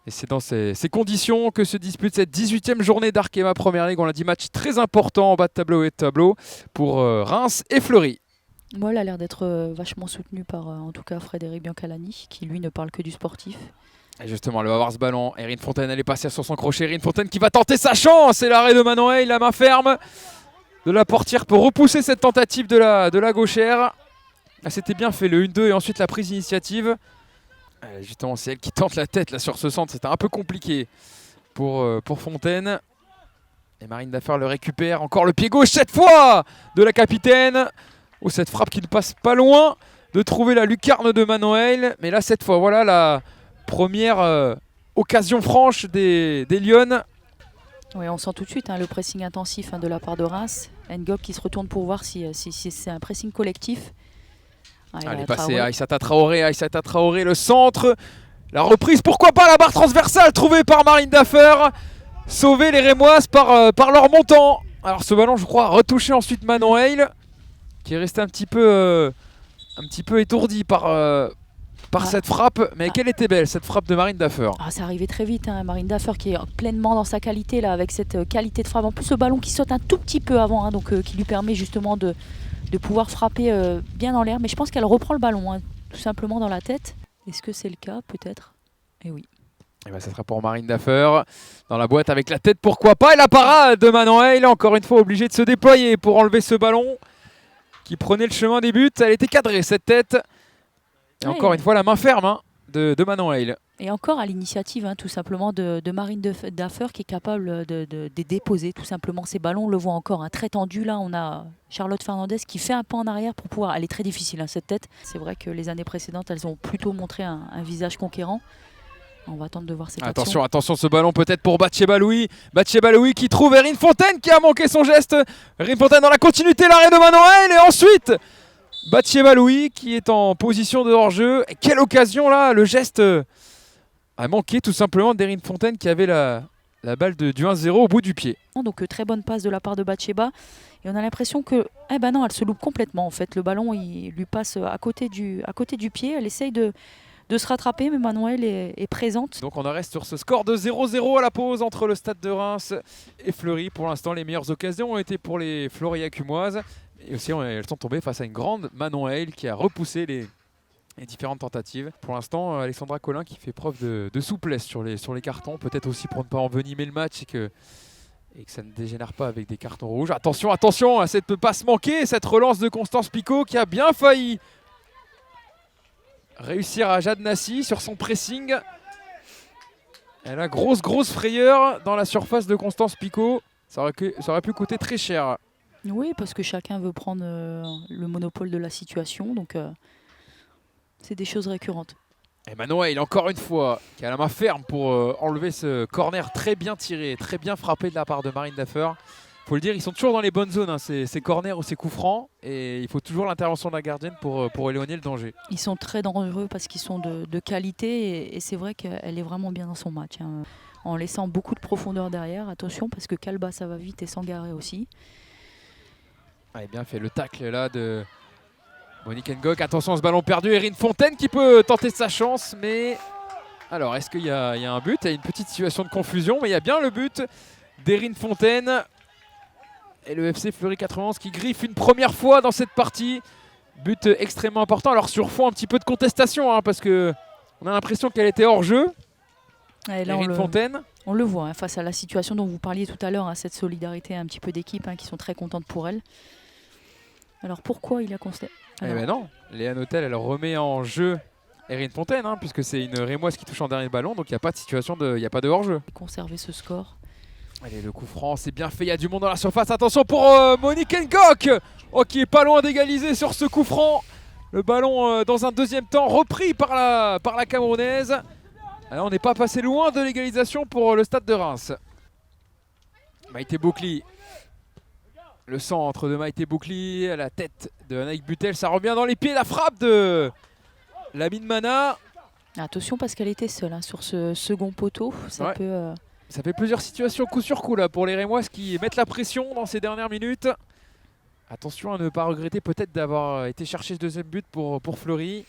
Et c'est dans ces conditions que se dispute cette 18e journée d'Arkema Première Ligue. On l'a dit, match très important en bas de tableau et de tableau pour Reims et Fleury. Moi, il a l'air d'être vachement soutenu par, en tout cas, Frédéric Biancalani, qui lui ne parle que du sportif. Et justement, elle va avoir ce ballon. Erin Fontaine, elle est passée sur son crochet. Erin Fontaine qui va tenter sa chance. C'est l'arrêt de Manon, la main ferme de la portière pour repousser cette tentative de la gauchère. Ah, c'était bien fait le 1-2 et ensuite la prise d'initiative. Justement, c'est elle qui tente la tête là, sur ce centre. C'était un peu compliqué pour Fontaine. Et Marine Daffer le récupère. Encore le pied gauche cette fois de la capitaine. Oh, cette frappe qui ne passe pas loin de trouver la lucarne de Manon. Mais là, cette fois, voilà la première occasion franche des Lyonnes. Oui, on sent tout de suite le pressing intensif de la part de Reims. Ngok qui se retourne pour voir si c'est un pressing collectif. Elle est passée à Aïssata Traoré, le centre, la reprise, pourquoi pas la barre transversale trouvée par Marine Daffer, sauver les Rémoises par leur montant. Alors ce ballon, je crois, a retouché ensuite Manon Hale, qui est resté un petit peu étourdi par cette frappe, mais quelle était belle cette frappe de Marine Daffer. Ça arrivait très vite, Marine Daffer qui est pleinement dans sa qualité là, avec cette qualité de frappe. En plus, le ballon qui saute un tout petit peu avant, donc qui lui permet justement de pouvoir frapper bien dans l'air. Mais je pense qu'elle reprend le ballon, tout simplement dans la tête. Est-ce que c'est le cas? Peut-être. Et oui. Et ça sera pour Marine Daffer. Dans la boîte avec la tête, pourquoi pas. Et la parade de Manon Hale, encore une fois obligée de se déployer pour enlever ce ballon qui prenait le chemin des buts. Elle était cadrée, cette tête. Et encore une fois, la main ferme de Manon Hale. Et encore à l'initiative, tout simplement, de Marine Daffer qui est capable de déposer tout simplement ces ballons. On le voit encore, très tendu. Là, on a Charlotte Fernandez qui fait un pas en arrière pour pouvoir... Elle est très difficile, cette tête. C'est vrai que les années précédentes, elles ont plutôt montré un visage conquérant. On va attendre de voir cette action. Attention, ce ballon peut-être pour Batsheba Louis. Batsheba Louis qui trouve Erin Fontaine qui a manqué son geste. Erin Fontaine dans la continuité, l'arrêt de Manon Hale. Et ensuite, Batsheba Louis qui est en position de hors-jeu. Et quelle occasion là, le geste... a manqué tout simplement d'Erin Fontaine qui avait la balle du 1-0 au bout du pied. Donc très bonne passe de la part de Batsheba. Et on a l'impression que non, elle se loupe complètement en fait. Le ballon il lui passe à côté du pied. Elle essaye de se rattraper, mais Manon est présente. Donc on en reste sur ce score de 0-0 à la pause entre le Stade de Reims et Fleury. Pour l'instant, les meilleures occasions ont été pour les Floriacumoises. Et aussi, elles sont tombées face à une grande Manon Hale qui a repoussé les différentes tentatives. Pour l'instant, Alexandra Collin qui fait preuve de souplesse sur les cartons. Peut-être aussi pour ne pas envenimer le match et que ça ne dégénère pas avec des cartons rouges. Attention à cette passe manquée, cette relance de Constance Picot qui a bien failli réussir à Jade Nassi sur son pressing. Elle a grosse frayeur dans la surface de Constance Picot. Ça aurait pu coûter très cher. Oui, parce que chacun veut prendre le monopole de la situation. Donc... c'est des choses récurrentes. Et Manon Hale, encore une fois, qui a la main ferme pour enlever ce corner très bien tiré, très bien frappé de la part de Marine Daffer. Il faut le dire, ils sont toujours dans les bonnes zones, ces corners ou ces coups francs. Et il faut toujours l'intervention de la gardienne pour éloigner le danger. Ils sont très dangereux parce qu'ils sont de qualité. Et c'est vrai qu'elle est vraiment bien dans son match. En laissant beaucoup de profondeur derrière. Attention parce que Kalba, ça va vite et Sangaré aussi. Bien fait le tacle là de... Monique Ngok, attention ce ballon perdu, Erin Fontaine qui peut tenter sa chance, mais... Alors, est-ce qu'il y a un but? Il y a une petite situation de confusion, mais il y a bien le but d'Erin Fontaine. Et le FC Fleury 91 qui griffe une première fois dans cette partie. But extrêmement important. Alors sur fond un petit peu de contestation, parce qu'on a l'impression qu'elle était hors jeu. Erin Fontaine. On le voit, face à la situation dont vous parliez tout à l'heure, cette solidarité un petit peu d'équipe, qui sont très contentes pour elle. Alors pourquoi il a constaté? Non, Léa Notel, elle remet en jeu Erin Fontaine, puisque c'est une Rémoise qui touche en dernier ballon, donc il n'y a pas de situation, il n'y a pas de hors-jeu. Conserver ce score. Allez, le coup franc, c'est bien fait, il y a du monde dans la surface. Attention pour Monique Ngok, qui est pas loin d'égaliser sur ce coup franc. Le ballon, dans un deuxième temps, repris par la Camerounaise. Alors, on n'est pas passé loin de l'égalisation pour le Stade de Reims. Maïté Boucli. Le centre de Maïté Boucli, à la tête de Anaïk Butel, ça revient dans les pieds, la frappe de Lamine Mana. Attention parce qu'elle était seule sur ce second poteau. Ça fait plusieurs situations coup sur coup là, pour les Rémoises qui mettent la pression dans ces dernières minutes. Attention à ne pas regretter peut-être d'avoir été chercher ce deuxième but pour Fleury.